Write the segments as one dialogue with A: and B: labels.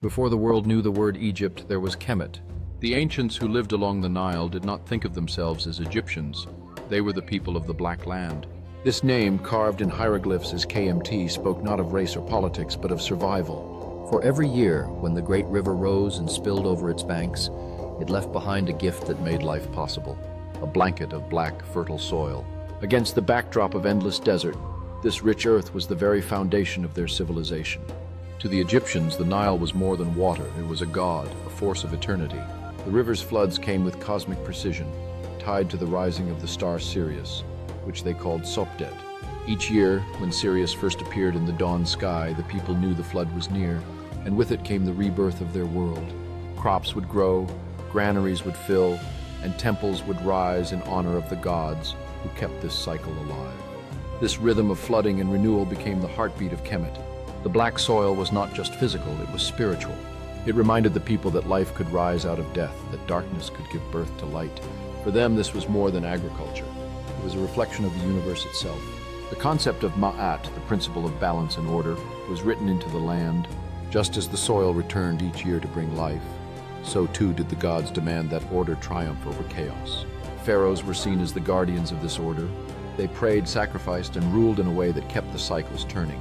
A: Before the world knew the word Egypt, there was Kemet. The ancients who lived along the Nile did not think of themselves as Egyptians. They were the people of the Black Land. This name, carved in hieroglyphs as KMT, spoke not of race or politics, but of survival. For every year, when the great river rose and spilled over its banks, it left behind a gift that made life possible, a blanket of black, fertile soil. Against the backdrop of endless desert, this rich earth was the very foundation of their civilization. To the Egyptians, the Nile was more than water. It was a god, a force of eternity. The river's floods came with cosmic precision, tied to the rising of the star Sirius, which they called Sopdet. Each year, when Sirius first appeared in the dawn sky, the people knew the flood was near, and with it came the rebirth of their world. Crops would grow, granaries would fill, and temples would rise in honor of the gods who kept this cycle alive. This rhythm of flooding and renewal became the heartbeat of Kemet. The black soil was not just physical, it was spiritual. It reminded the people that life could rise out of death, that darkness could give birth to light. For them, this was more than agriculture. It was a reflection of the universe itself. The concept of Ma'at, the principle of balance and order, was written into the land. Just as the soil returned each year to bring life, so too did the gods demand that order triumph over chaos. Pharaohs were seen as the guardians of this order. They prayed, sacrificed, and ruled in a way that kept the cycles turning.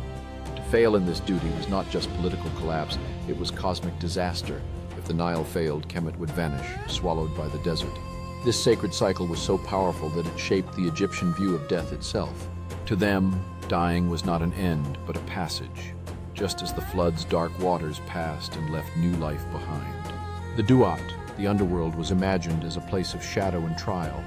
A: To fail in this duty was not just political collapse, it was cosmic disaster. If the Nile failed, Kemet would vanish, swallowed by the desert. This sacred cycle was so powerful that it shaped the Egyptian view of death itself. To them, dying was not an end, but a passage, just as the flood's dark waters passed and left new life behind. The Duat, the underworld, was imagined as a place of shadow and trial.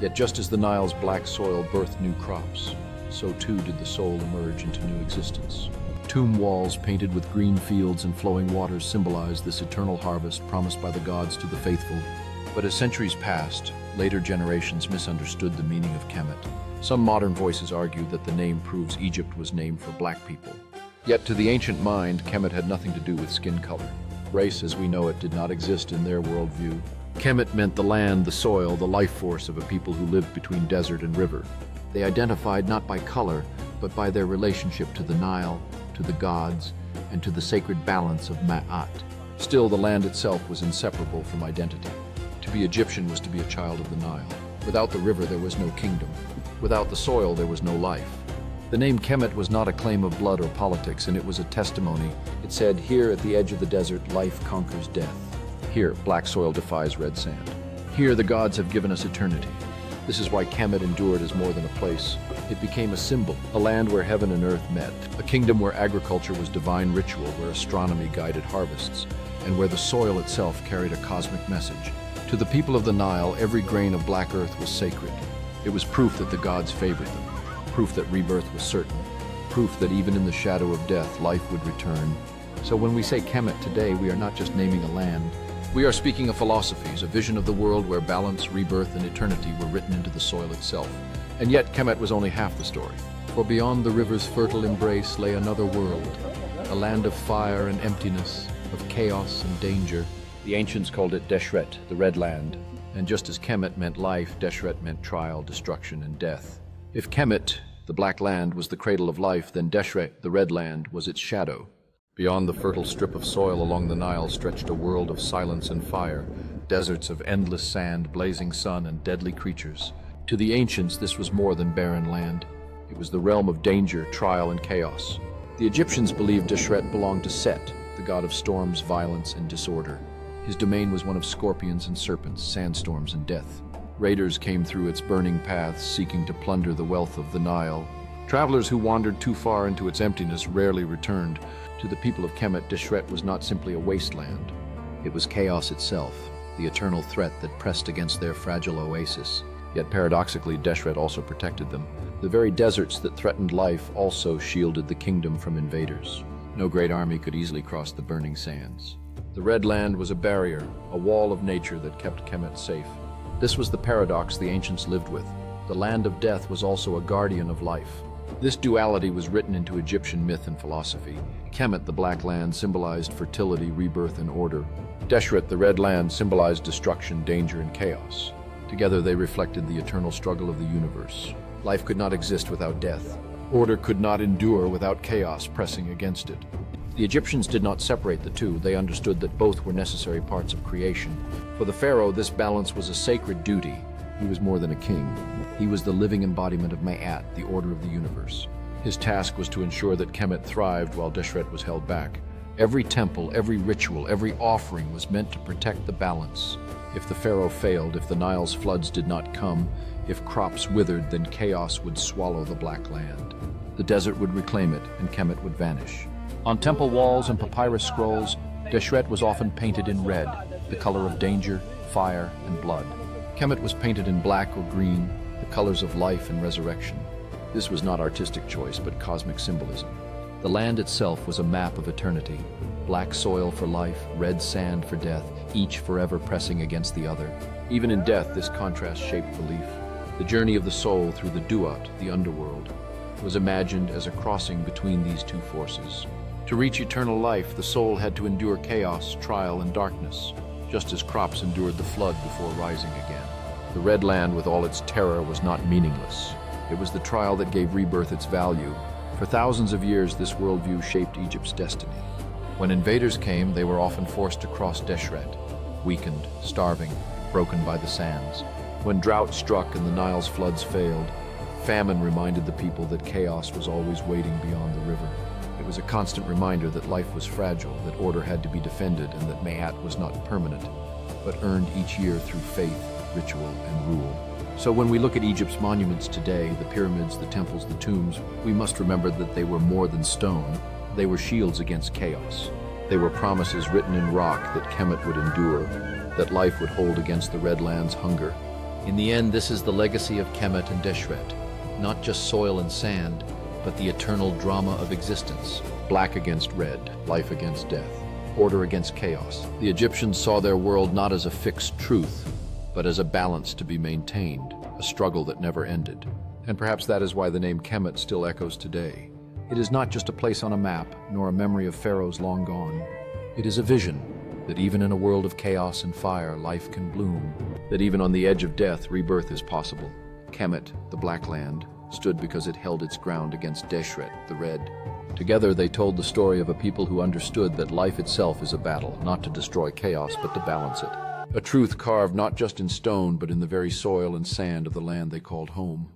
A: Yet just as the Nile's black soil birthed new crops, so too did the soul emerge into new existence. Tomb walls painted with green fields and flowing waters symbolized this eternal harvest promised by the gods to the faithful. But as centuries passed, later generations misunderstood the meaning of Kemet. Some modern voices argue that the name proves Egypt was named for black people. Yet to the ancient mind, Kemet had nothing to do with skin color. Race as we know it did not exist in their worldview. Kemet meant the land, the soil, the life force of a people who lived between desert and river. They identified not by color, but by their relationship to the Nile, to the gods, and to the sacred balance of Ma'at. Still, the land itself was inseparable from identity. To be Egyptian was to be a child of the Nile. Without the river, there was no kingdom. Without the soil, there was no life. The name Kemet was not a claim of blood or politics, and it was a testimony. It said, here at the edge of the desert, life conquers death. Here, black soil defies red sand. Here, the gods have given us eternity. This is why Kemet endured as more than a place. It became a symbol, a land where heaven and earth met, a kingdom where agriculture was divine ritual, where astronomy guided harvests, and where the soil itself carried a cosmic message. To the people of the Nile, every grain of black earth was sacred. It was proof that the gods favored them, proof that rebirth was certain, proof that even in the shadow of death, life would return. So when we say Kemet today, we are not just naming a land. We are speaking of philosophies, a vision of the world where balance, rebirth, and eternity were written into the soil itself. And yet Kemet was only half the story. For beyond the river's fertile embrace lay another world, a land of fire and emptiness, of chaos and danger. The ancients called it Deshret, the Red Land. And just as Kemet meant life, Deshret meant trial, destruction, and death. If Kemet, the Black Land, was the cradle of life, then Deshret, the Red Land, was its shadow. Beyond the fertile strip of soil along the Nile stretched a world of silence and fire, deserts of endless sand, blazing sun, and deadly creatures. To the ancients, this was more than barren land. It was the realm of danger, trial, and chaos. The Egyptians believed Deshret belonged to Set, the god of storms, violence, and disorder. His domain was one of scorpions and serpents, sandstorms, and death. Raiders came through its burning paths, seeking to plunder the wealth of the Nile. Travelers who wandered too far into its emptiness rarely returned. To the people of Kemet, Deshret was not simply a wasteland. It was chaos itself, the eternal threat that pressed against their fragile oasis. Yet paradoxically, Deshret also protected them. The very deserts that threatened life also shielded the kingdom from invaders. No great army could easily cross the burning sands. The Red Land was a barrier, a wall of nature that kept Kemet safe. This was the paradox the ancients lived with. The land of death was also a guardian of life. This duality was written into Egyptian myth and philosophy. Kemet, the Black Land, symbolized fertility, rebirth, and order. Deshret, the Red Land, symbolized destruction, danger, and chaos. Together they reflected the eternal struggle of the universe. Life could not exist without death. Order could not endure without chaos pressing against it. The Egyptians did not separate the two. They understood that both were necessary parts of creation. For the pharaoh, this balance was a sacred duty. He was more than a king. He was the living embodiment of Ma'at, the order of the universe. His task was to ensure that Kemet thrived while Deshret was held back. Every temple, every ritual, every offering was meant to protect the balance. If the pharaoh failed, if the Nile's floods did not come, if crops withered, then chaos would swallow the Black Land. The desert would reclaim it, and Kemet would vanish. On temple walls and papyrus scrolls, Deshret was often painted in red, the color of danger, fire, and blood. Kemet was painted in black or green, the colors of life and resurrection. This was not artistic choice, but cosmic symbolism. The land itself was a map of eternity. Black soil for life, red sand for death, each forever pressing against the other. Even in death, this contrast shaped belief. The journey of the soul through the duat, the underworld, was imagined as a crossing between these two forces. To reach eternal life, the soul had to endure chaos, trial, and darkness, just as crops endured the flood before rising again. The Red Land, with all its terror, was not meaningless. It was the trial that gave rebirth its value. For thousands of years, this worldview shaped Egypt's destiny. When invaders came, they were often forced to cross Deshret, weakened, starving, broken by the sands. When drought struck and the Nile's floods failed, famine reminded the people that chaos was always waiting beyond the river. It was a constant reminder that life was fragile, that order had to be defended, and that Ma'at was not permanent, but earned each year through faith, ritual, and rule. So when we look at Egypt's monuments today, the pyramids, the temples, the tombs, we must remember that they were more than stone. They were shields against chaos. They were promises written in rock that Kemet would endure, that life would hold against the Red Land's hunger. In the end, this is the legacy of Kemet and Deshret, not just soil and sand, but the eternal drama of existence. Black against red, life against death, order against chaos. The Egyptians saw their world not as a fixed truth, but as a balance to be maintained, a struggle that never ended. And perhaps that is why the name Kemet still echoes today. It is not just a place on a map, nor a memory of pharaohs long gone. It is a vision that even in a world of chaos and fire, life can bloom, that even on the edge of death, rebirth is possible. Kemet, the Black Land, stood because it held its ground against Deshret, the Red. Together they told the story of a people who understood that life itself is a battle, not to destroy chaos, but to balance it. A truth carved not just in stone, but in the very soil and sand of the land they called home.